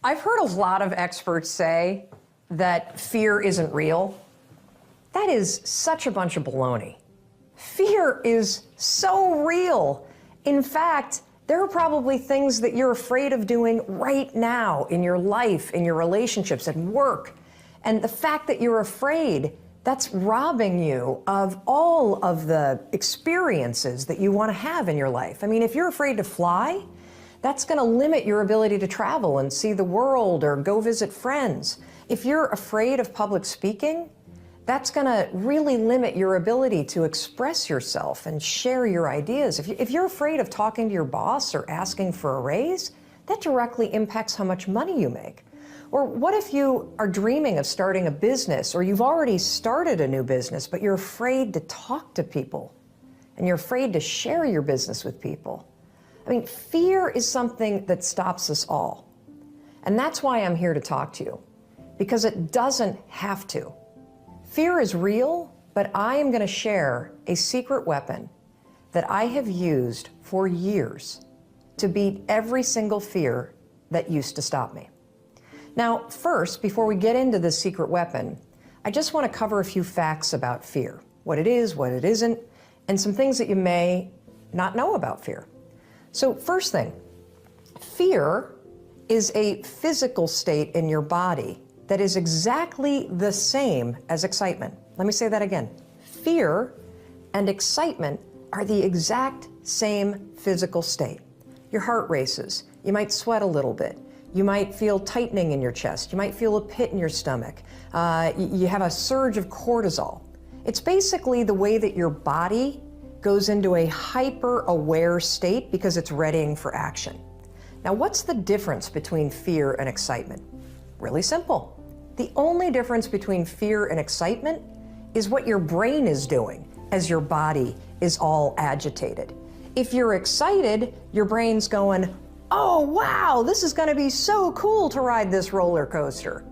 I've heard a lot of experts say that fear isn't real. That is such a bunch of baloney. Fear is so real. In fact, there are probably things that you're afraid of doing right now in your life, in your relationships, at work. And the fact that you're afraid, that's robbing you of all of the experiences that you want to have in your life. I mean, if you're afraid to fly, that's going to limit your ability to travel and see the world or go visit friends. If you're afraid of public speaking, that's going to really limit your ability to express yourself and share your ideas. If you're afraid of talking to your boss or asking for a raise, that directly impacts how much money you make. Or what if you are dreaming of starting a business, or you've already started a new business, but you're afraid to talk to people and you're afraid to share your business with people? I mean, fear is something that stops us all. And that's why I'm here to talk to you, because it doesn't have to. Fear is real, but I am going to share a secret weapon that I have used for years to beat every single fear that used to stop me. Now, first, before we get into this secret weapon, I just want to cover a few facts about fear, what it is, what it isn't, and some things that you may not know about fear. So first thing, fear is a physical state in your body that is exactly the same as excitement. Let me say that again. Fear and excitement are the exact same physical state. Your heart races. You might sweat a little bit. You might feel tightening in your chest. You might feel a pit in your stomach. You have a surge of cortisol. It's basically the way that your body goes into a hyper-aware state because it's readying for action. Now, what's the difference between fear and excitement? Really simple. The only difference between fear and excitement is what your brain is doing as your body is all agitated. If you're excited, your brain's going, oh, wow, this is going to be so cool to ride this roller coaster.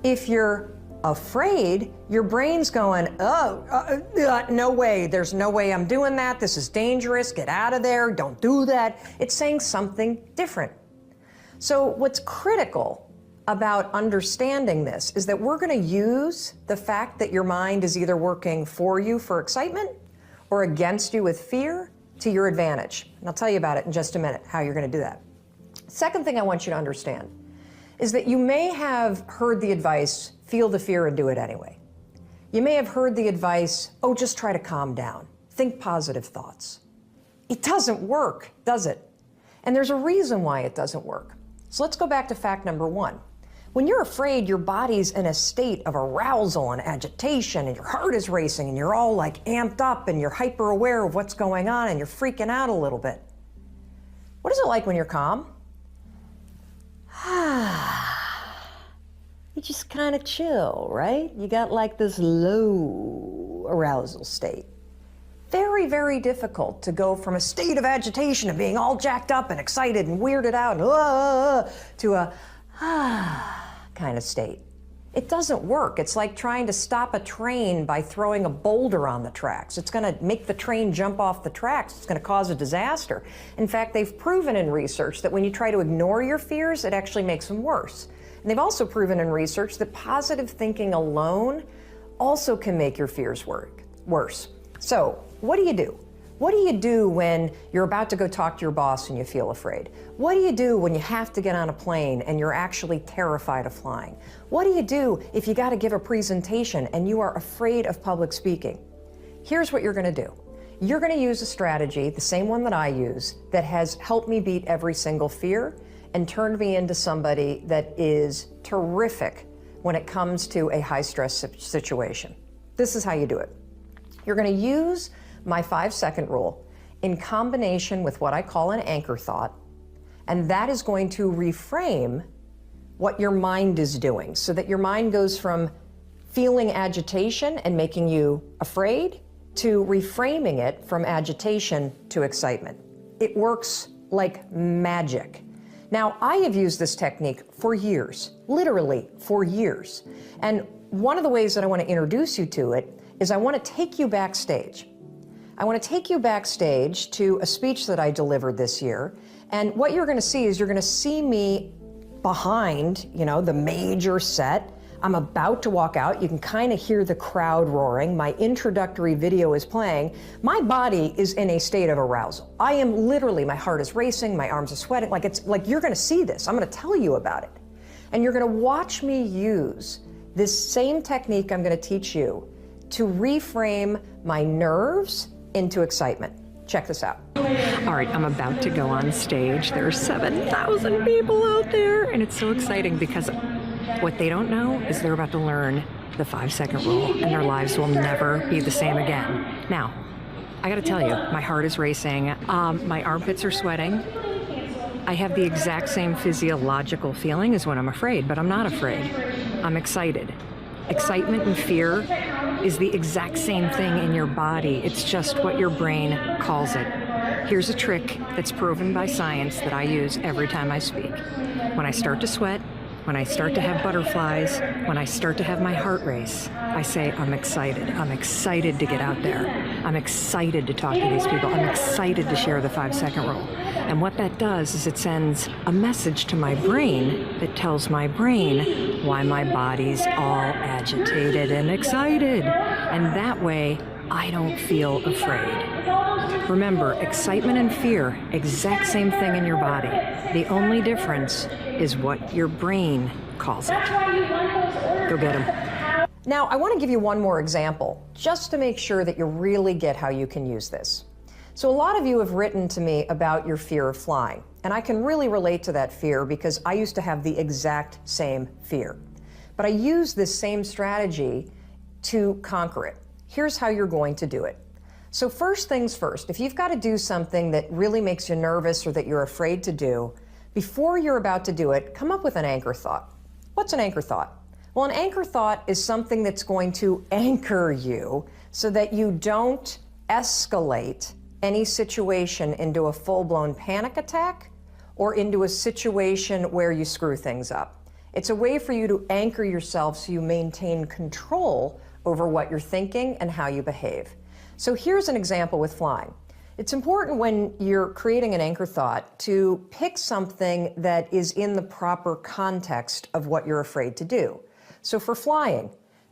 If you're afraid, your brain's going, no way, there's no way I'm doing that. This is dangerous. Get out of there. Don't do that. It's saying something different. So what's critical about understanding this is that we're going to use the fact that your mind is either working for you for excitement or against you with fear to your advantage. And I'll tell you about it in just a minute, how you're going to do that. Second thing I want you to understand is that you may have heard the advice, feel the fear and do it anyway. You may have heard the advice, oh, just try to calm down. Think positive thoughts. It doesn't work, does it? And there's a reason why it doesn't work. So let's go back to fact number one. When you're afraid, your body's in a state of arousal and agitation, and your heart is racing, and you're all like amped up, and you're hyper aware of what's going on, and you're freaking out a little bit. What is it like when you're calm? You just kind of chill, right? You got like this low arousal state. Very, very difficult to go from a state of agitation and being all jacked up and excited and weirded out and to a kind of state. It doesn't work. It's like trying to stop a train by throwing a boulder on the tracks. It's going to make the train jump off the tracks. It's going to cause a disaster. In fact, they've proven in research that when you try to ignore your fears, it actually makes them worse. And they've also proven in research that positive thinking alone also can make your fears worse. So, what do you do? What do you do when you're about to go talk to your boss and you feel afraid? What do you do when you have to get on a plane and you're actually terrified of flying? What do you do if you got to give a presentation and you are afraid of public speaking? Here's what you're going to do. You're going to use a strategy, the same one that I use, that has helped me beat every single fear and turned me into somebody that is terrific when it comes to a high-stress situation. This is how you do it. You're going to use my 5-second rule in combination with what I call an anchor thought, and that is going to reframe what your mind is doing so that your mind goes from feeling agitation and making you afraid to reframing it from agitation to excitement. It works like magic. Now, I have used this technique for years, literally for years. And one of the ways that I want to introduce you to it is I want to take you backstage. I want to take you backstage to a speech that I delivered this year. And what you're going to see is you're going to see me behind, the major set. I'm about to walk out. You can kind of hear the crowd roaring. My introductory video is playing. My body is in a state of arousal. I am literally, my heart is racing, my arms are sweating. Like you're gonna see this. I'm gonna tell you about it. And you're gonna watch me use this same technique I'm gonna teach you to reframe my nerves into excitement. Check this out. All right, I'm about to go on stage. There are 7,000 people out there, and it's so exciting because what they don't know is they're about to learn the 5-second rule, and their lives will never be the same again. Now, I gotta tell you, my heart is racing. My armpits are sweating. I have the exact same physiological feeling as when I'm afraid, but I'm not afraid. I'm excited. Excitement and fear is the exact same thing in your body. It's just what your brain calls it. Here's a trick that's proven by science that I use every time I speak. When I start to sweat, when I start to have butterflies, when I start to have my heart race, I say, I'm excited. I'm excited to get out there. I'm excited to talk to these people. I'm excited to share the 5-second rule. And what that does is it sends a message to my brain that tells my brain why my body's all agitated and excited. And that way, I don't feel afraid. Remember, excitement and fear, exact same thing in your body. The only difference is what your brain calls it. Go get them. Now, I want to give you one more example, just to make sure that you really get how you can use this. So a lot of you have written to me about your fear of flying, and I can really relate to that fear because I used to have the exact same fear. But I use this same strategy to conquer it. Here's how you're going to do it. So first things first, if you've got to do something that really makes you nervous or that you're afraid to do, before you're about to do it, come up with an anchor thought. What's an anchor thought? Well, an anchor thought is something that's going to anchor you so that you don't escalate any situation into a full-blown panic attack or into a situation where you screw things up. It's a way for you to anchor yourself so you maintain control over what you're thinking and how you behave. So here's an example with flying. It's important when you're creating an anchor thought to pick something that is in the proper context of what you're afraid to do. So for flying,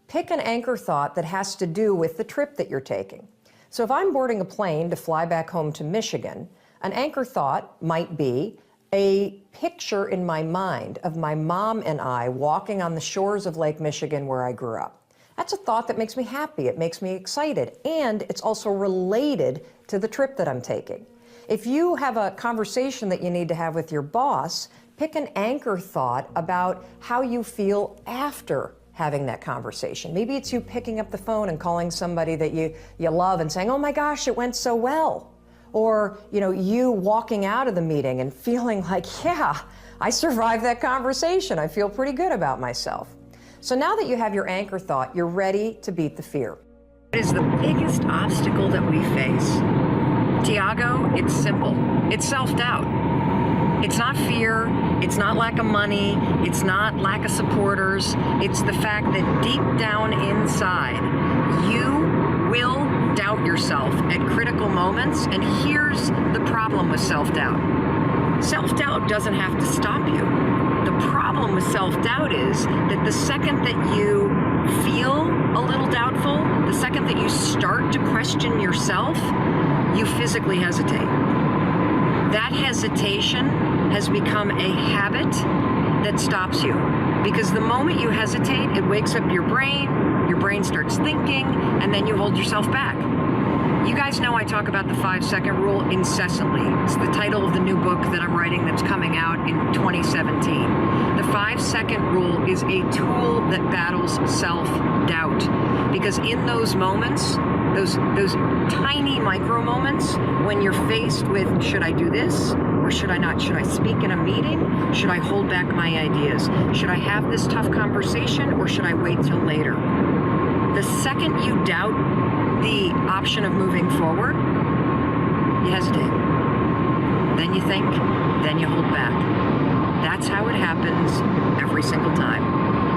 pick an anchor thought that has to do with the trip that you're taking. So if I'm boarding a plane to fly back home to Michigan, an anchor thought might be a picture in my mind of my mom and I walking on the shores of Lake Michigan where I grew up. That's a thought that makes me happy, it makes me excited, and it's also related to the trip that I'm taking. If you have a conversation that you need to have with your boss, pick an anchor thought about how you feel after having that conversation. Maybe it's you picking up the phone and calling somebody that you love and saying, oh my gosh, it went so well. Or, you walking out of the meeting and feeling like, yeah, I survived that conversation. I feel pretty good about myself. So now that you have your anchor thought, you're ready to beat the fear. What is the biggest obstacle that we face? Tiago, it's simple. It's self-doubt. It's not fear. It's not lack of money. It's not lack of supporters. It's the fact that deep down inside, you will doubt yourself at critical moments. And here's the problem with self-doubt. Self-doubt doesn't have to stop you. The problem with self-doubt is that the second that you feel a little doubtful, the second that you start to question yourself, you physically hesitate. That hesitation has become a habit that stops you. Because the moment you hesitate, it wakes up your brain starts thinking, and then you hold yourself back. You guys know I talk about the 5-second rule incessantly. It's the title of the new book that I'm writing that's coming out in 2017. The 5-second rule is a tool that battles self-doubt. Because in those moments, those tiny micro moments, when you're faced with, should I do this or should I not? Should I speak in a meeting? Should I hold back my ideas? Should I have this tough conversation or should I wait till later? The second you doubt the option of moving forward, you hesitate. Then you think, then you hold back. That's how it happens every single time.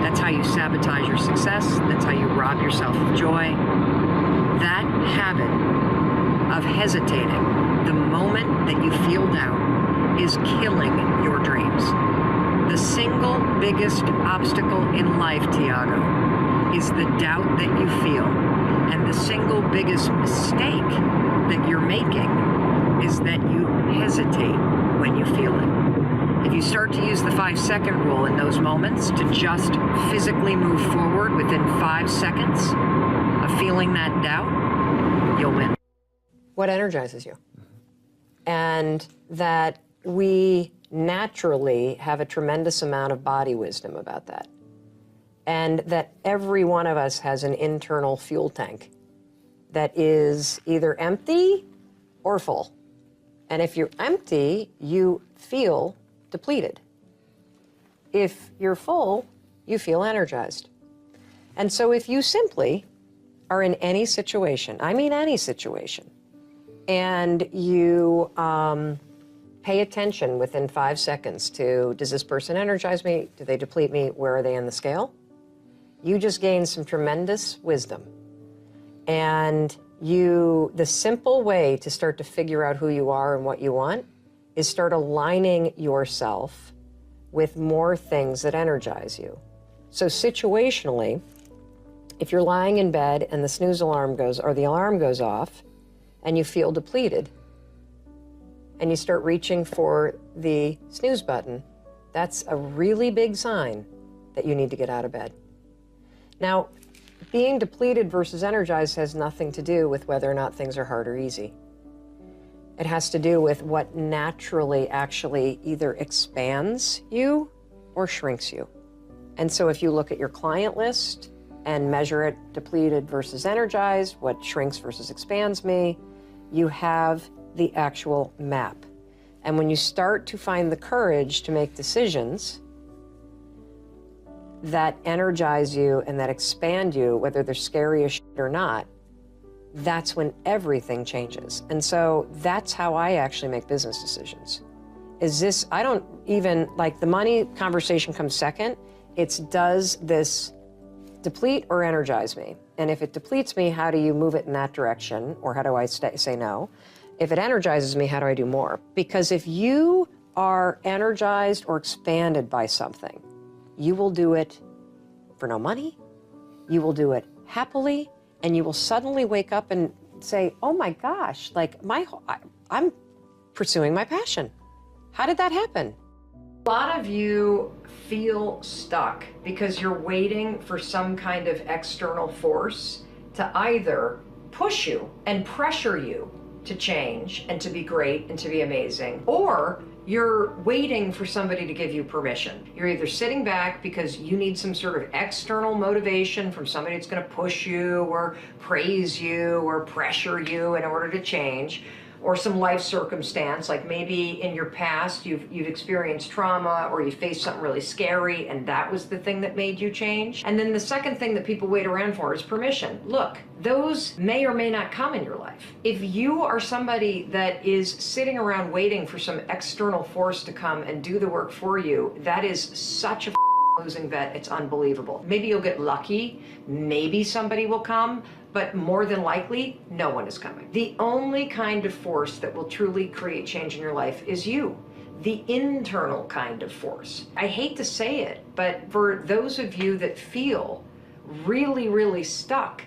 That's how you sabotage your success. That's how you rob yourself of joy. That habit of hesitating the moment that you feel doubt is killing your dreams. The single biggest obstacle in life, Tiago, is the doubt that you feel. And the single biggest mistake that you're making is that you hesitate when you feel it. If you start to use the 5-second rule in those moments to just physically move forward within 5 seconds of feeling that doubt, you'll win. What energizes you? And that we naturally have a tremendous amount of body wisdom about that. And that every one of us has an internal fuel tank that is either empty or full. And if you're empty, you feel depleted. If you're full, you feel energized. And so if you simply are in any situation, I mean any situation, and you pay attention within 5 seconds to, does this person energize me? Do they deplete me? Where are they in the scale? You just gain some tremendous wisdom. And the simple way to start to figure out who you are and what you want is start aligning yourself with more things that energize you. So situationally, if you're lying in bed and the snooze alarm goes, or the alarm goes off, and you feel depleted, and you start reaching for the snooze button, that's a really big sign that you need to get out of bed. Now, being depleted versus energized has nothing to do with whether or not things are hard or easy. It has to do with what naturally actually either expands you or shrinks you. And so if you look at your client list and measure it depleted versus energized, what shrinks versus expands me, you have the actual map. And when you start to find the courage to make decisions that energize you and that expand you, whether they're scary as shit or not, that's when everything changes. And so that's how I actually make business decisions. I don't even, like, the money conversation comes second. It's, does this deplete or energize me? And if it depletes me, how do you move it in that direction? Or how do I say no? If it energizes me, how do I do more? Because if you are energized or expanded by something, you will do it for no money, you will do it happily, and you will suddenly wake up and say, oh my gosh, like I'm pursuing my passion. How did that happen? A lot of you feel stuck because you're waiting for some kind of external force to either push you and pressure you to change and to be great and to be amazing, or you're waiting for somebody to give you permission. You're either sitting back because you need some sort of external motivation from somebody that's going to push you or praise you or pressure you in order to change, or some life circumstance, like maybe in your past you've experienced trauma or you faced something really scary and that was the thing that made you change. And then the second thing that people wait around for is permission. Look, those may or may not come in your life. If you are somebody that is sitting around waiting for some external force to come and do the work for you, that is such a losing bet, it's unbelievable. Maybe you'll get lucky, maybe somebody will come, but more than likely, no one is coming. The only kind of force that will truly create change in your life is you, the internal kind of force. I hate to say it, but for those of you that feel really, really stuck,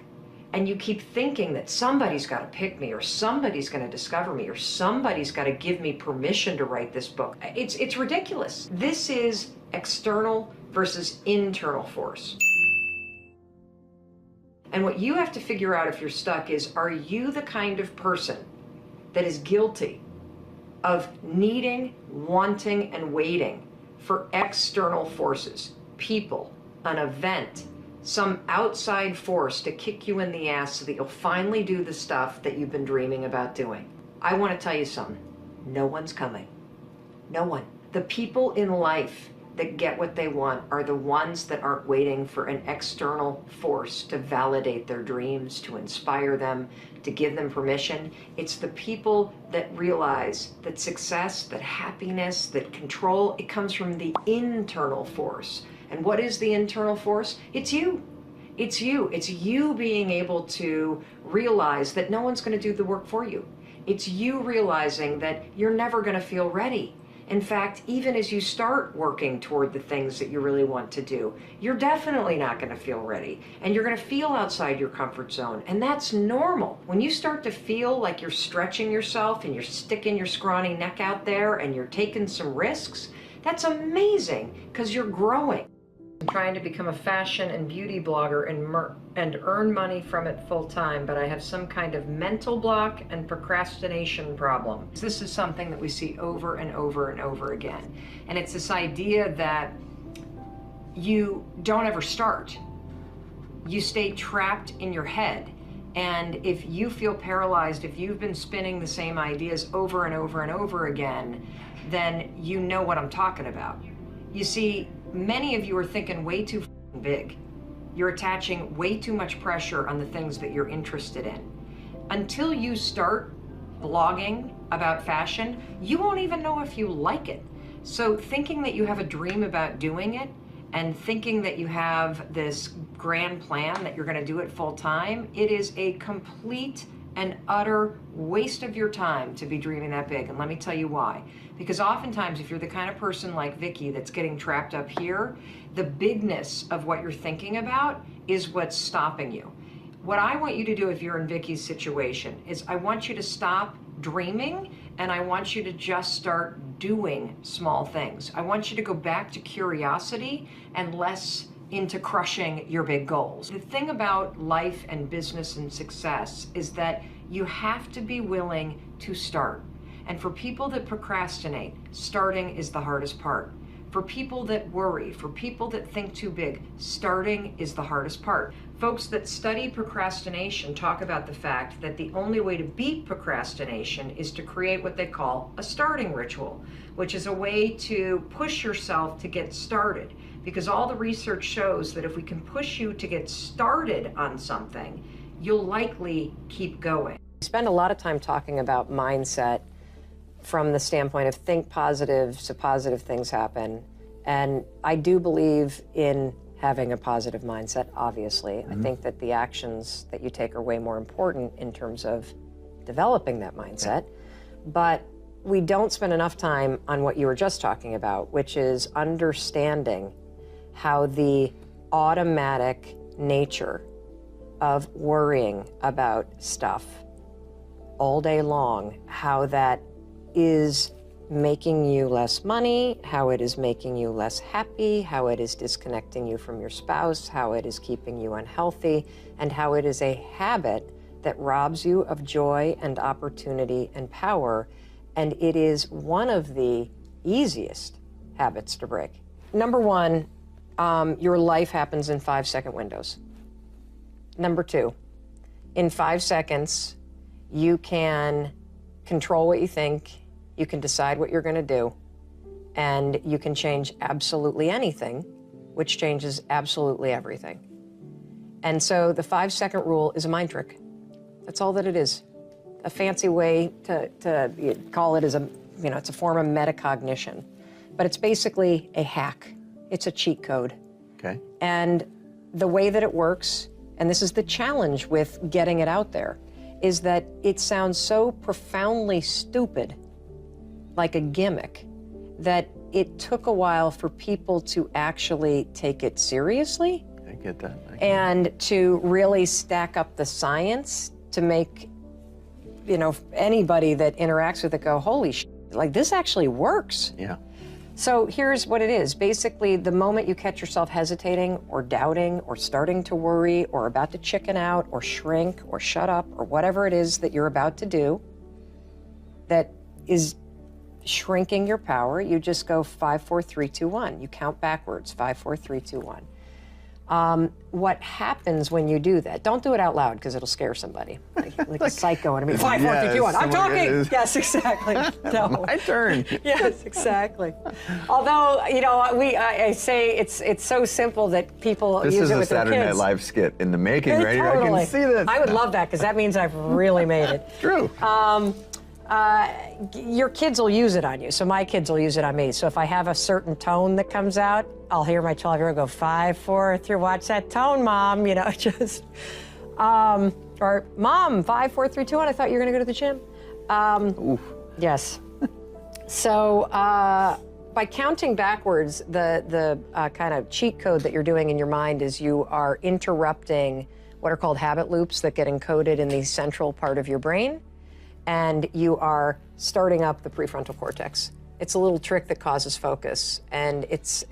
and you keep thinking that somebody's got to pick me, or somebody's going to discover me, or somebody's got to give me permission to write this book, it's ridiculous. This is external versus internal force. And what you have to figure out if you're stuck is, are you the kind of person that is guilty of needing, wanting, and waiting for external forces, people, an event, some outside force to kick you in the ass so that you'll finally do the stuff that you've been dreaming about doing? I want to tell you something. No one's coming. No one. The people in life that get what they want are the ones that aren't waiting for an external force to validate their dreams, to inspire them, to give them permission. It's the people that realize that success, that happiness, that control, it comes from the internal force. And what is the internal force? It's you. It's you. It's you being able to realize that no one's going to do the work for you. It's you realizing that you're never going to feel ready. In fact, even as you start working toward the things that you really want to do, you're definitely not going to feel ready, and you're going to feel outside your comfort zone, and that's normal. When you start to feel like you're stretching yourself and you're sticking your scrawny neck out there and you're taking some risks, that's amazing because you're growing. I'm trying to become a fashion and beauty blogger and earn money from it full time, but I have some kind of mental block and procrastination problem. This is something that we see over and over and over again. And it's this idea that you don't ever start. You stay trapped in your head. And if you feel paralyzed, if you've been spinning the same ideas over and over and over again, then you know what I'm talking about. You see, many of you are thinking way too big. You're attaching way too much pressure on the things that you're interested in. Until you start blogging about fashion, you won't even know if you like it. So thinking that you have a dream about doing it and thinking that you have this grand plan that you're going to do it full time, it is a complete and utter waste of your time to be dreaming that big. And let me tell you why. Because oftentimes, if you're the kind of person like Vicky that's getting trapped up here, the bigness of what you're thinking about is what's stopping you. What I want you to do if you're in Vicky's situation is I want you to stop dreaming and I want you to just start doing small things. I want you to go back to curiosity and less into crushing your big goals. The thing about life and business and success is that you have to be willing to start. And for people that procrastinate, starting is the hardest part. For people that worry, for people that think too big, starting is the hardest part. Folks that study procrastination talk about the fact that the only way to beat procrastination is to create what they call a starting ritual, which is a way to push yourself to get started. Because all the research shows that if we can push you to get started on something, you'll likely keep going. We spend a lot of time talking about mindset from the standpoint of think positive so positive things happen. And I do believe in having a positive mindset, obviously. I think that the actions that you take are way more important in terms of developing that mindset. But we don't spend enough time on what you were just talking about, which is understanding how the automatic nature of worrying about stuff all day long, how that is making you less money, how it is making you less happy, how it is disconnecting you from your spouse, how it is keeping you unhealthy, and how it is a habit that robs you of joy and opportunity and power. And it is one of the easiest habits to break. Number one, your life happens in 5-second windows. Number two, in 5 seconds, you can control what you think, you can decide what you're going to do, and you can change absolutely anything, which changes absolutely everything. And so the 5-second rule is a mind trick. That's all that it is. A fancy way to call it is it's a form of metacognition, but it's basically a hack. It's a cheat code. Okay. And the way that it works, and this is the challenge with getting it out there, is that it sounds so profoundly stupid, like a gimmick, that it took a while for people to actually take it seriously. I get that. And to really stack up the science to make, anybody that interacts with it go, holy shit, like this actually works. Yeah. So here's what it is. Basically, the moment you catch yourself hesitating or doubting or starting to worry or about to chicken out or shrink or shut up or whatever it is that you're about to do that is shrinking your power, you just go 5, 4, 3, 2, 1. You count backwards, 5, 4, 3, 2, 1. What happens when you do that? Don't do it out loud because it'll scare somebody, like a psycho. And I mean, 5, 4, 3, 2, 1. I'm talking. Yes, exactly. No. My turn. Yes, exactly. Although I say it's so simple that people This use is it a with their Saturday Night kids. Live skit in the making, right? Totally. I can see this. I would love that because that means I've really made it. True. Your kids will use it on you. So my kids will use it on me. So if I have a certain tone that comes out, I'll hear my 12-year-old go 5, 4, 3. Watch that tone, Mom. Just or Mom, 5, 4, 3, 2, 1. I thought you were going to go to the gym. Oof. Yes. So by counting backwards, the kind of cheat code that you're doing in your mind is you are interrupting what are called habit loops that get encoded in the central part of your brain, and you are starting up the prefrontal cortex. It's a little trick that causes focus, and it's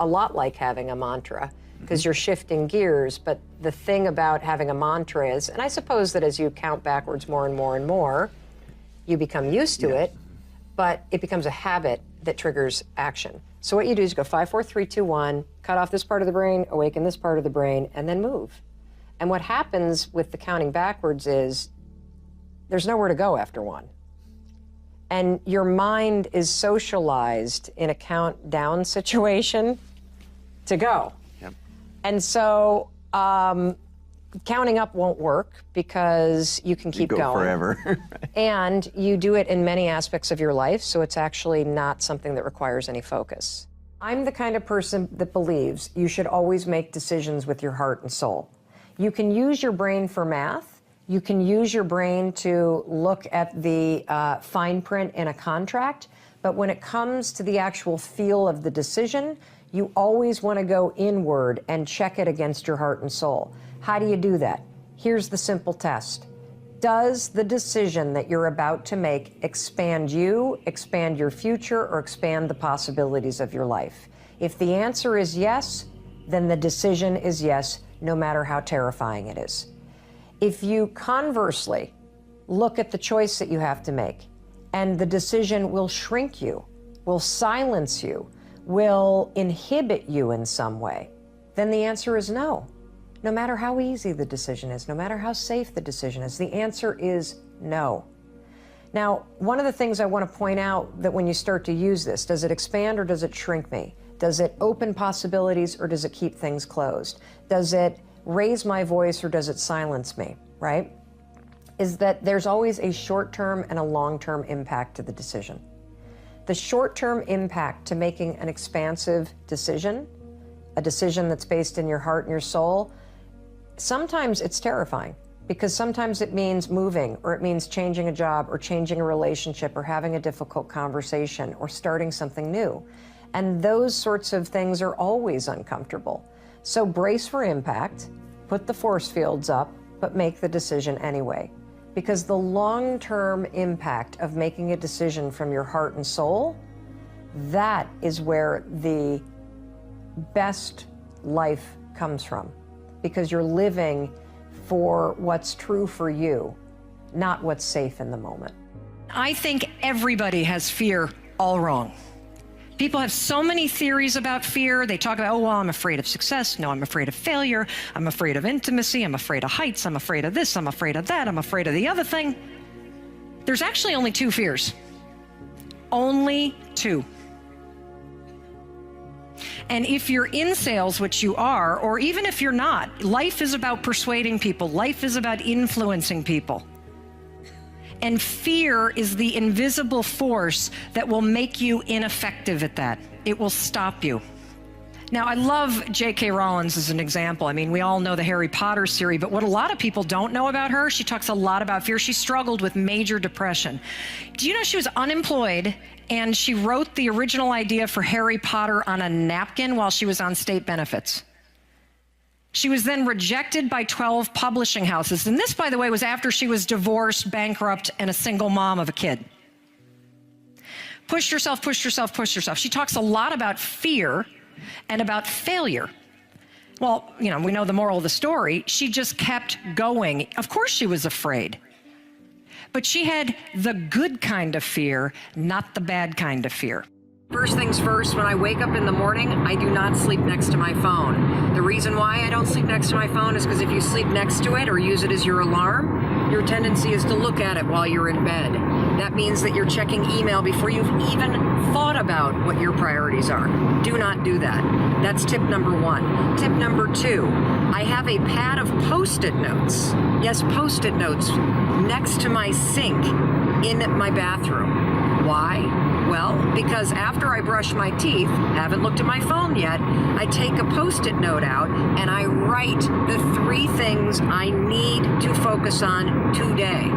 a lot like having a mantra, because you're shifting gears. But the thing about having a mantra is, and I suppose that as you count backwards more and more and more, you become used to it, but it becomes a habit that triggers action. So what you do is you go 5, 4, 3, 2, 1, cut off this part of the brain, awaken this part of the brain, and then move. And what happens with the counting backwards is there's nowhere to go after 1. And your mind is socialized in a countdown situation to go. Yep. And so counting up won't work because you can keep go going forever. and you do it in many aspects of your life, so it's actually not something that requires any focus. I'm the kind of person that believes you should always make decisions with your heart and soul. You can use your brain for math. You can use your brain to look at the fine print in a contract, but when it comes to the actual feel of the decision, you always want to go inward and check it against your heart and soul. How do you do that? Here's the simple test. Does the decision that you're about to make expand you, expand your future, or expand the possibilities of your life? If the answer is yes, then the decision is yes, no matter how terrifying it is. If you conversely look at the choice that you have to make, and the decision will shrink you, will silence you, will inhibit you in some way, then the answer is no. No matter how easy the decision is, no matter how safe the decision is, the answer is no. Now, one of the things I want to point out that when you start to use this, does it expand or does it shrink me? Does it open possibilities or does it keep things closed? Does it raise my voice or does it silence me, right? Is that there's always a short-term and a long-term impact to the decision. The short-term impact to making an expansive decision, a decision that's based in your heart and your soul, sometimes it's terrifying because sometimes it means moving, or it means changing a job or changing a relationship or having a difficult conversation or starting something new. And those sorts of things are always uncomfortable. So brace for impact, put the force fields up, but make the decision anyway. Because the long-term impact of making a decision from your heart and soul, that is where the best life comes from. Because you're living for what's true for you, not what's safe in the moment. I think everybody has fear all wrong. People have so many theories about fear. They talk about, oh, well, I'm afraid of success. No, I'm afraid of failure. I'm afraid of intimacy. I'm afraid of heights. I'm afraid of this. I'm afraid of that. I'm afraid of the other thing. There's actually only 2 fears. Only 2. And if you're in sales, which you are, or even if you're not, life is about persuading people. Life is about influencing people. And fear is the invisible force that will make you ineffective at that. It will stop you. Now, I love J.K. Rowling as an example. I mean, we all know the Harry Potter series, but what a lot of people don't know about her, she talks a lot about fear. She struggled with major depression. Do you know she was unemployed and she wrote the original idea for Harry Potter on a napkin while she was on state benefits? She was then rejected by 12 publishing houses. And this, by the way, was after she was divorced, bankrupt, and a single mom of a kid. Pushed herself, pushed herself, pushed herself. She talks a lot about fear and about failure. Well, you know, we know the moral of the story. She just kept going. Of course she was afraid. But she had the good kind of fear, not the bad kind of fear. First things first, when I wake up in the morning, I do not sleep next to my phone. The reason why I don't sleep next to my phone is because if you sleep next to it or use it as your alarm, your tendency is to look at it while you're in bed. That means that you're checking email before you've even thought about what your priorities are. Do not do that. That's tip number 1. Tip number 2, I have a pad of Post-it notes. Yes, Post-it notes next to my sink in my bathroom. Why? Well, because after I brush my teeth, haven't looked at my phone yet, I take a Post-it note out and I write the 3 things I need to focus on today.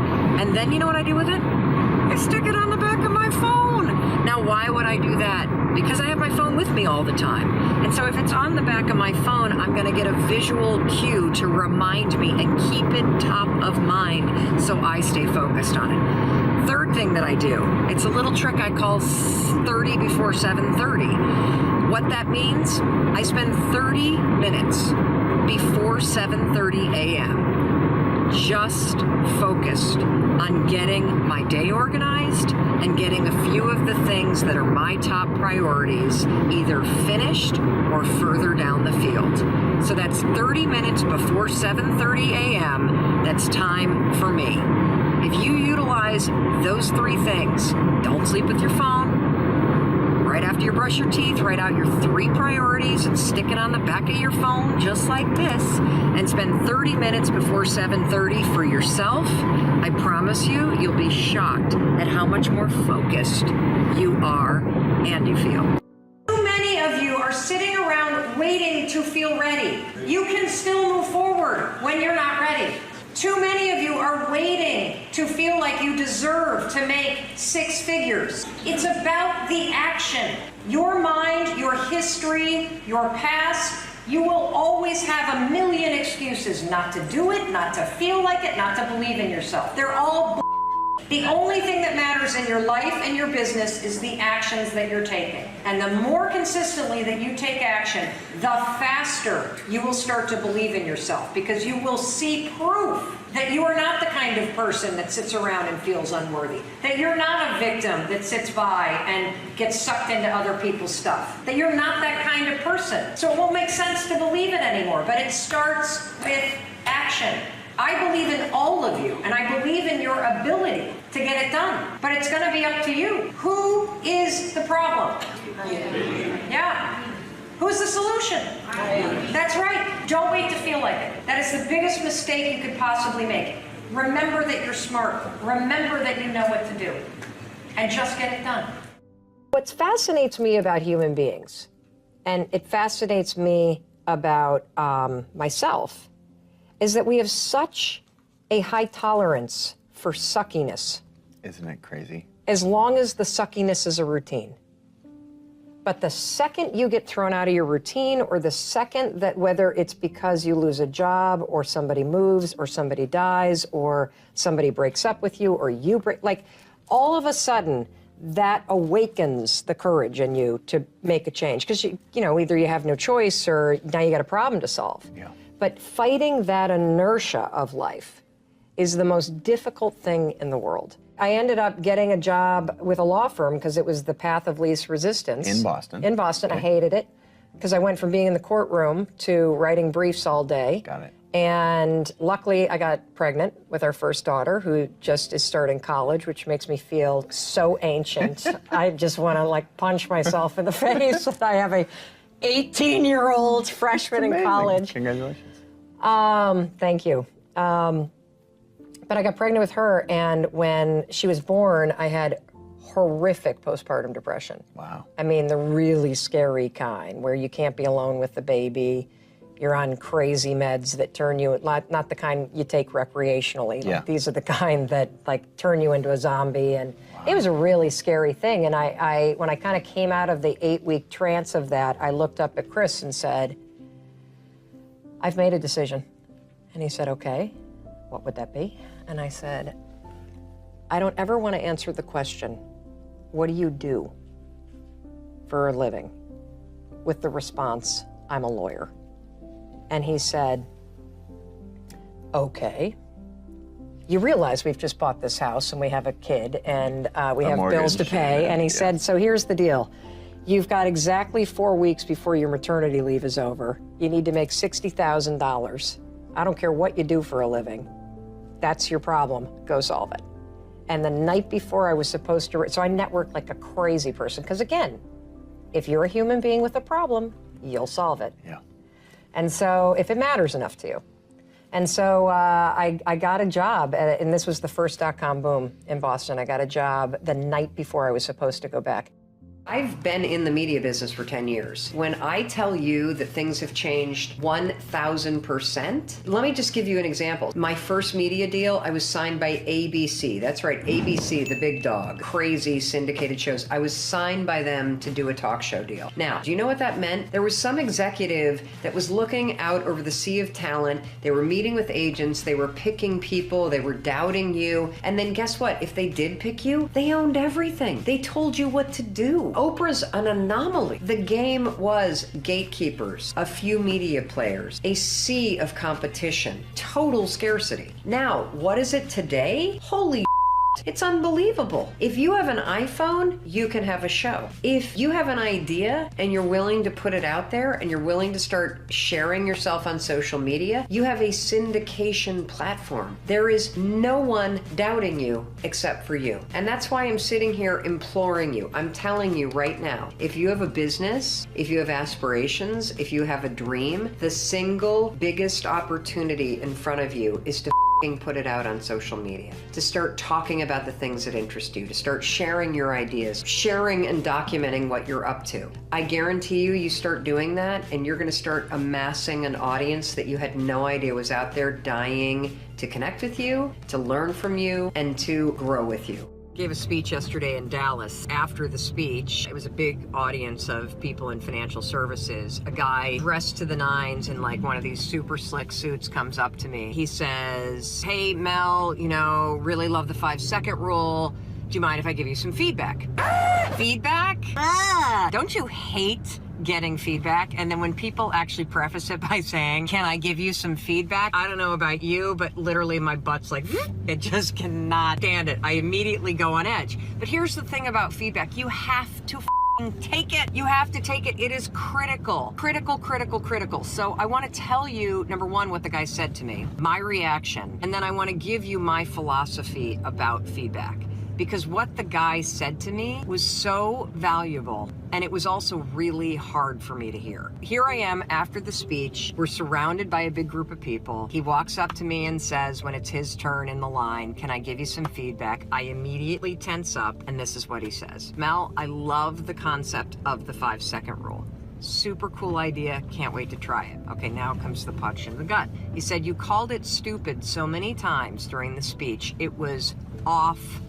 And then you know what I do with it? I stick it on the back of my phone. Now, why would I do that? Because I have my phone with me all the time. And so if it's on the back of my phone, I'm going to get a visual cue to remind me and keep it top of mind so I stay focused on it. Third thing that I do, it's a little trick I call 30 before 7:30. What that means, I spend 30 minutes before 7:30 a.m. just focused on getting my day organized and getting a few of the things that are my top priorities either finished or further down the field. So that's 30 minutes before 7:30 a.m. That's time for me. If you utilize those three things, don't sleep with your phone. Right after you brush your teeth, write out your 3 priorities and stick it on the back of your phone just like this, and spend 30 minutes before 7:30 for yourself. I promise you, you'll be shocked at how much more focused you are and you feel. Too many of you are sitting around waiting to feel ready. You can still move forward when you're not ready. Too many of you are waiting to feel like you deserve to make 6 figures. It's about the action. Your mind, your history, your past, you will always have a million excuses not to do it, not to feel like it, not to believe in yourself. They're all The only thing that matters in your life and your business is the actions that you're taking. And the more consistently that you take action, the faster you will start to believe in yourself, because you will see proof that you are not the kind of person that sits around and feels unworthy, that you're not a victim that sits by and gets sucked into other people's stuff, that you're not that kind of person. So it won't make sense to believe it anymore, but it starts with action. I believe in all of you, and I believe in your ability to get it done. But it's going to be up to you. Who is the problem? Yeah. Who's the solution? That's right. Don't wait to feel like it. That is the biggest mistake you could possibly make. Remember that you're smart. Remember that you know what to do. And just get it done. What fascinates me about human beings, and it fascinates me about myself, is that we have such a high tolerance for suckiness. Isn't it crazy? As long as the suckiness is a routine. But the second you get thrown out of your routine, or the second that, whether it's because you lose a job, or somebody moves, or somebody dies, or somebody breaks up with you, or you break, like, all of a sudden, that awakens the courage in you to make a change. Because, you know, either you have no choice, or now you got a problem to solve. Yeah. But fighting that inertia of life is the most difficult thing in the world. I ended up getting a job with a law firm because it was the path of least resistance. In Boston. In Boston. Okay. I hated it because I went from being in the courtroom to writing briefs all day. Got it. And luckily, I got pregnant with our first daughter, who just is starting college, which makes me feel so ancient. I just want to, like, punch myself in the face that I have a 18-year-old freshman in college. Congratulations. Thank you. But I got pregnant with her, and when she was born, I had horrific postpartum depression. Wow. I mean, the really scary kind, where you can't be alone with the baby. You're on crazy meds that turn you, not the kind you take recreationally. Like, Yeah. these are the kind that, like, turn you into a zombie. And it was a really scary thing. And I when I kind of came out of the 8-week trance of that, I looked up at Chris and said, I've made a decision. And he said, okay, what would that be? And I said, I don't ever want to answer the question, what do you do for a living? With the response, I'm a lawyer. And he said, okay. You realize we've just bought this house and we have a kid and we have bills to pay. And he said, so here's the deal. You've got exactly 4 weeks before your maternity leave is over. You need to make $60,000. I don't care what you do for a living. That's your problem. Go solve it. And the night before I was supposed to, so I networked like a crazy person. Because again, if you're a human being with a problem, you'll solve it. Yeah. And so if it matters enough to you. And so I got a job, and this was the first .com boom in Boston. I got a job the night before I was supposed to go back. I've been in the media business for 10 years. When I tell you that things have changed 1,000%, let me just give you an example. My first media deal, I was signed by ABC. That's right, ABC, the big dog. Crazy syndicated shows. I was signed by them to do a talk show deal. Now, do you know what that meant? There was some executive that was looking out over the sea of talent. They were meeting with agents. They were picking people. They were doubting you. And then guess what? If they did pick you, they owned everything. They told you what to do. Oprah's an anomaly. The game was gatekeepers, a few media players, a sea of competition, total scarcity. Now, what is it today? Holy it's unbelievable. If you have an iPhone, you can have a show. If you have an idea and you're willing to put it out there and you're willing to start sharing yourself on social media, you have a syndication platform. There is no one doubting you except for you. And that's why I'm sitting here imploring you. I'm telling you right now, if you have a business, if you have aspirations, if you have a dream, the single biggest opportunity in front of you is to put it out on social media, to start talking about the things that interest you, to start sharing your ideas, sharing and documenting what you're up to. I guarantee you, you start doing that and you're going to start amassing an audience that you had no idea was out there dying to connect with you, to learn from you, and to grow with you. Gave a speech yesterday in Dallas. After the speech, it was a big audience of people in financial services. A guy dressed to the nines in like one of these super slick suits comes up to me. He says, "Hey Mel, really love the 5-second rule. Do you mind if I give you some feedback?" Feedback? Don't you hate getting feedback? And then when people actually preface it by saying, "Can I give you some feedback?" I don't know about you, but literally my butt's like, it just cannot stand it. I immediately go on edge. But here's the thing about feedback. You have to take it. You have to take it. It is critical. Critical, critical, critical. So I want to tell you, number one, what the guy said to me, my reaction, and then I want to give you my philosophy about feedback. Because what the guy said to me was so valuable, and it was also really hard for me to hear. Here I am after the speech. We're surrounded by a big group of people. He walks up to me and says, when it's his turn in the line, "Can I give you some feedback?" I immediately tense up, and this is what he says. "Mel, I love the concept of the 5-second rule. Super cool idea, can't wait to try it." Okay, now comes the punch in the gut. He said, "You called it stupid so many times during the speech, it was off-putting."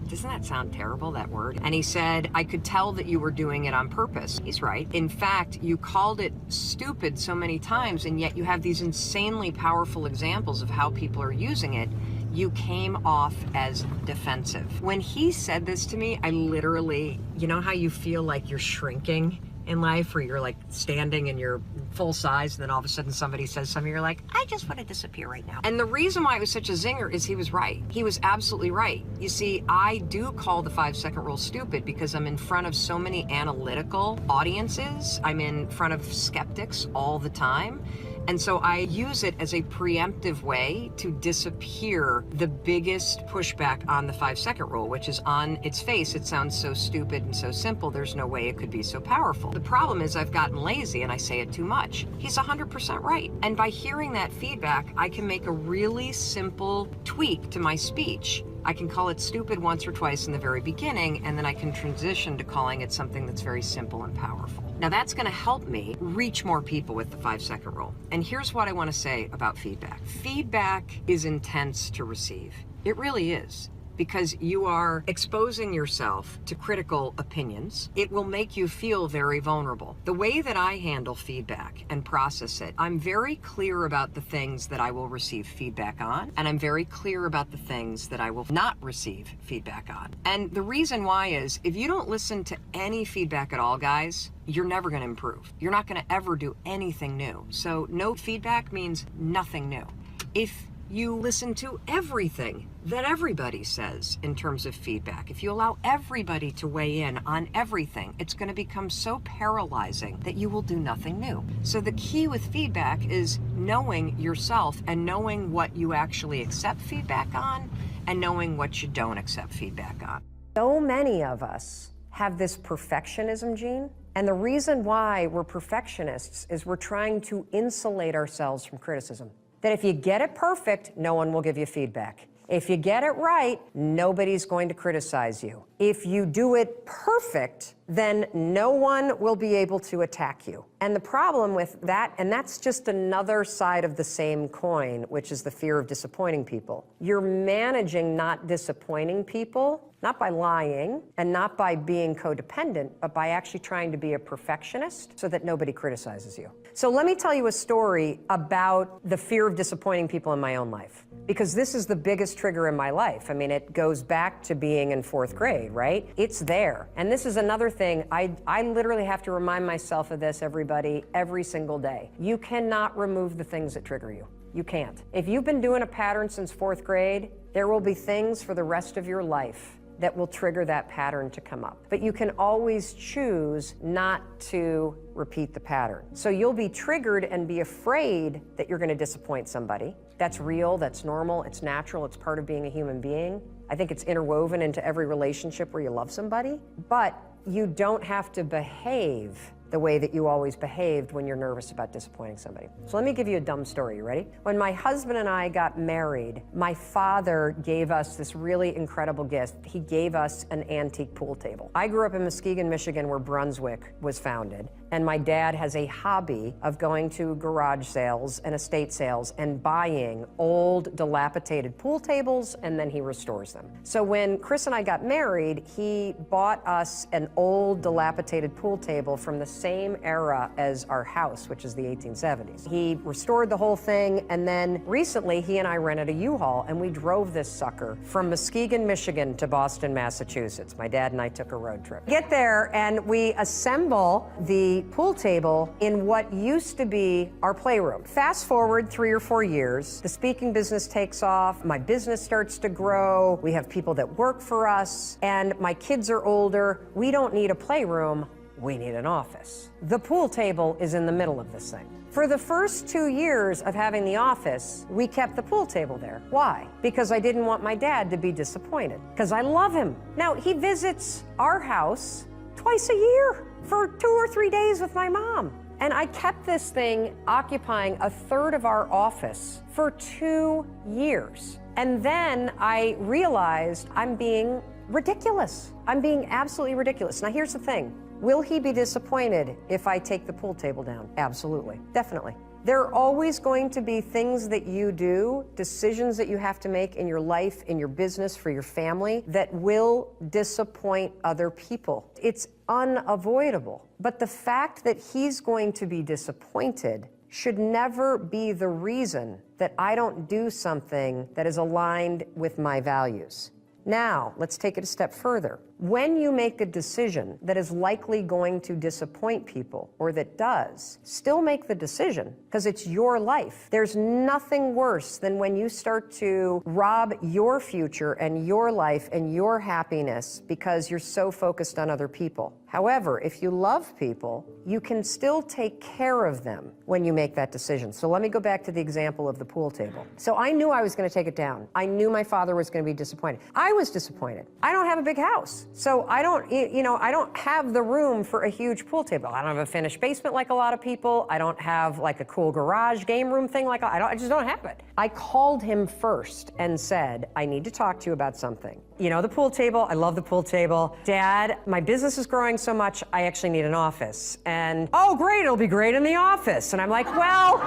Doesn't that sound terrible, that word? And he said, "I could tell that you were doing it on purpose." He's right. In fact, you called it stupid so many times, and yet you have these insanely powerful examples of how people are using it. You came off as defensive. When he said this to me, I literally, you know how you feel like you're shrinking in life, where you're like standing and you're full size, and then all of a sudden somebody says something, you're like, I just want to disappear right now. And the reason why it was such a zinger is he was right. He was absolutely right. You see, I do call the 5-second rule stupid because I'm in front of so many analytical audiences. I'm in front of skeptics all the time. And so I use it as a preemptive way to disappear the biggest pushback on the 5-second rule, which is on its face. It sounds so stupid and so simple. There's no way it could be so powerful. The problem is I've gotten lazy and I say it too much. He's 100% right. And by hearing that feedback, I can make a really simple tweak to my speech. I can call it stupid once or twice in the very beginning, and then I can transition to calling it something that's very simple and powerful. Now that's going to help me reach more people with the 5-second rule. And here's what I want to say about feedback. Feedback is intense to receive. It really is. Because you are exposing yourself to critical opinions. It will make you feel very vulnerable. The way that I handle feedback and process it, I'm very clear about the things that I will receive feedback on, and I'm very clear about the things that I will not receive feedback on. And the reason why is, if you don't listen to any feedback at all, guys, you're never going to improve. You're not going to ever do anything new. So no feedback means nothing new. If you listen to everything that everybody says in terms of feedback, if you allow everybody to weigh in on everything, it's going to become so paralyzing that you will do nothing new. So the key with feedback is knowing yourself and knowing what you actually accept feedback on and knowing what you don't accept feedback on. So many of us have this perfectionism gene, and the reason why we're perfectionists is we're trying to insulate ourselves from criticism. That if you get it perfect, no one will give you feedback. If you get it right, nobody's going to criticize you. If you do it perfect, then no one will be able to attack you. And the problem with that, and that's just another side of the same coin, which is the fear of disappointing people. You're managing not disappointing people, not by lying and not by being codependent, but by actually trying to be a perfectionist so that nobody criticizes you. So let me tell you a story about the fear of disappointing people in my own life, because this is the biggest trigger in my life. I mean, it goes back to being in 4th grade, right? It's there. And this is another thing, I literally have to remind myself of this, everybody, every single day. You cannot remove the things that trigger you. You can't. If you've been doing a pattern since 4th grade, there will be things for the rest of your life that will trigger that pattern to come up. But you can always choose not to repeat the pattern. So you'll be triggered and be afraid that you're going to disappoint somebody. That's real, that's normal, it's natural, it's part of being a human being. I think it's interwoven into every relationship where you love somebody. But you don't have to behave the way that you always behaved when you're nervous about disappointing somebody. So let me give you a dumb story. You ready? When my husband and I got married, my father gave us this really incredible gift. He gave us an antique pool table. I grew up in Muskegon, Michigan, where Brunswick was founded. And my dad has a hobby of going to garage sales and estate sales and buying old, dilapidated pool tables, and then he restores them. So when Chris and I got married, he bought us an old, dilapidated pool table from the same era as our house, which is the 1870s. He restored the whole thing, and then recently he and I rented a U-Haul, and we drove this sucker from Muskegon, Michigan to Boston, Massachusetts. My dad and I took a road trip. Get there, and we assemble the pool table in what used to be our playroom. Fast forward 3 or 4 years, the speaking business takes off, my business starts to grow, we have people that work for us, and my kids are older. We don't need a playroom, we need an office. The pool table is in the middle of this thing. For the first 2 years of having the office, we kept the pool table there. Why? Because I didn't want my dad to be disappointed, because I love him. Now, he visits our house twice a year for 2 or 3 days with my mom. And I kept this thing occupying a third of our office for 2 years. And then I realized I'm being ridiculous. I'm being absolutely ridiculous. Now here's the thing. Will he be disappointed if I take the pool table down? Absolutely, definitely. There are always going to be things that you do, decisions that you have to make in your life, in your business, for your family, that will disappoint other people. It's unavoidable. But the fact that he's going to be disappointed should never be the reason that I don't do something that is aligned with my values. Now, let's take it a step further. When you make a decision that is likely going to disappoint people, or that does, still make the decision, because it's your life. There's nothing worse than when you start to rob your future and your life and your happiness because you're so focused on other people. However, if you love people, you can still take care of them when you make that decision. So let me go back to the example of the pool table. So I knew I was going to take it down. I knew my father was going to be disappointed. I was disappointed. I don't have a big house. So I don't have the room for a huge pool table. I don't have a finished basement like a lot of people. I don't have like a cool garage game room thing like I just don't have it. I called him first and said, I need to talk to you about something. You know, the pool table, I love the pool table. Dad, my business is growing so much, I actually need an office. And, oh great, it'll be great in the office. And I'm like, well,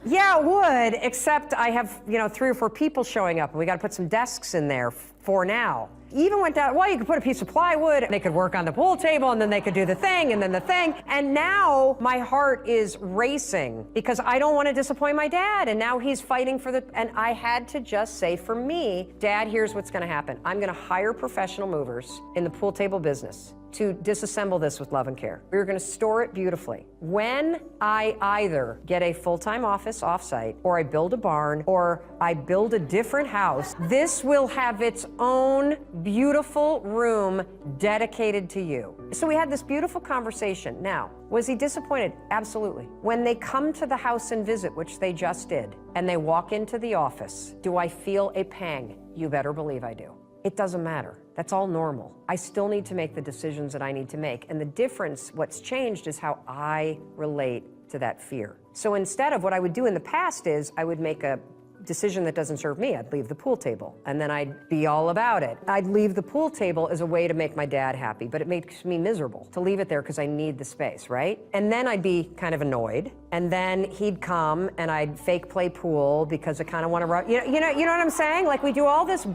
yeah, it would, except I have, 3 or 4 people showing up, and we got to put some desks in there for now. Even went down, well, you could put a piece of plywood, and they could work on the pool table, and then they could do the thing, and then the thing. And now my heart is racing because I don't want to disappoint my dad, and now he's fighting for and I had to just say, for me, Dad, here's what's going to happen. I'm going to hire professional movers in the pool table business to disassemble this with love and care. We're going to store it beautifully. When I either get a full-time office off-site, or I build a barn, or I build a different house, this will have its own beautiful room dedicated to you. So we had this beautiful conversation. Now, was he disappointed? Absolutely. When they come to the house and visit, which they just did, and they walk into the office, do I feel a pang? You better believe I do. It doesn't matter. That's all normal. I still need to make the decisions that I need to make. And the difference, what's changed, is how I relate to that fear. So instead of what I would do in the past is I would make a decision that doesn't serve me, I'd leave the pool table, and then I'd be all about it. I'd leave the pool table as a way to make my dad happy, but it makes me miserable to leave it there because I need the space, right? And then I'd be kind of annoyed, and then he'd come and I'd fake play pool because I kind of want to, you know what I'm saying? Like, we do all this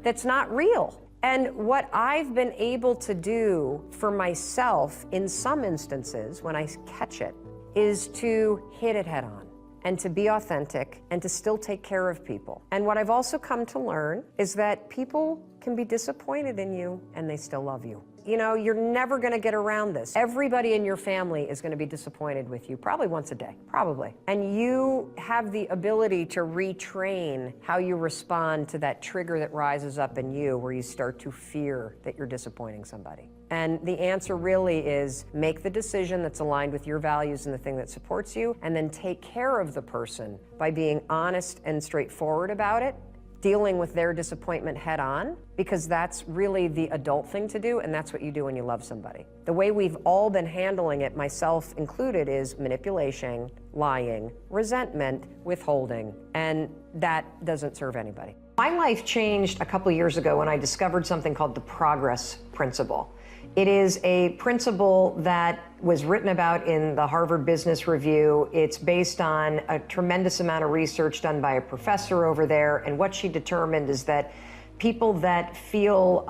that's not real. And what I've been able to do for myself in some instances when I catch it is to hit it head on and to be authentic and to still take care of people. And what I've also come to learn is that people can be disappointed in you and they still love you. You know, you're never gonna get around this. Everybody in your family is gonna be disappointed with you, probably once a day, probably. And you have the ability to retrain how you respond to that trigger that rises up in you where you start to fear that you're disappointing somebody. And the answer really is make the decision that's aligned with your values and the thing that supports you, and then take care of the person by being honest and straightforward about it, dealing with their disappointment head on, because that's really the adult thing to do, and that's what you do when you love somebody. The way we've all been handling it, myself included, is manipulation, lying, resentment, withholding, and that doesn't serve anybody. My life changed a couple years ago when I discovered something called the progress principle. It is a principle that was written about in the Harvard Business Review. It's based on a tremendous amount of research done by a professor over there, and what she determined is that people that feel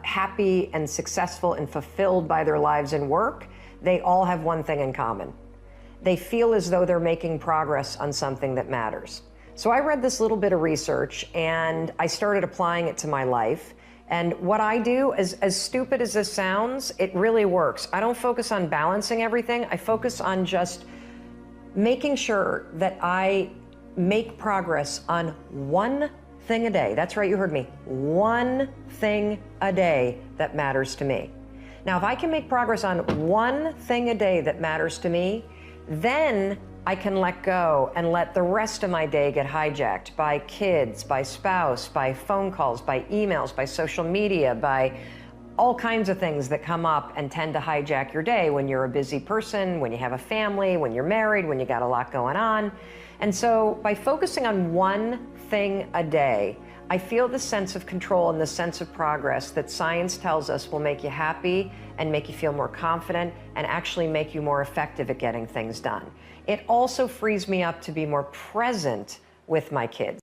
happy and successful and fulfilled by their lives and work, they all have one thing in common. They feel as though they're making progress on something that matters. So I read this little bit of research and I started applying it to my life. And what I do, as stupid as this sounds, it really works. I don't focus on balancing everything. I focus on just making sure that I make progress on one thing a day. That's right, you heard me. One thing a day that matters to me. Now, if I can make progress on one thing a day that matters to me, then I can let go and let the rest of my day get hijacked by kids, by spouse, by phone calls, by emails, by social media, by all kinds of things that come up and tend to hijack your day when you're a busy person, when you have a family, when you're married, when you got a lot going on. And so by focusing on one thing a day, I feel the sense of control and the sense of progress that science tells us will make you happy and make you feel more confident and actually make you more effective at getting things done. It also frees me up to be more present with my kids.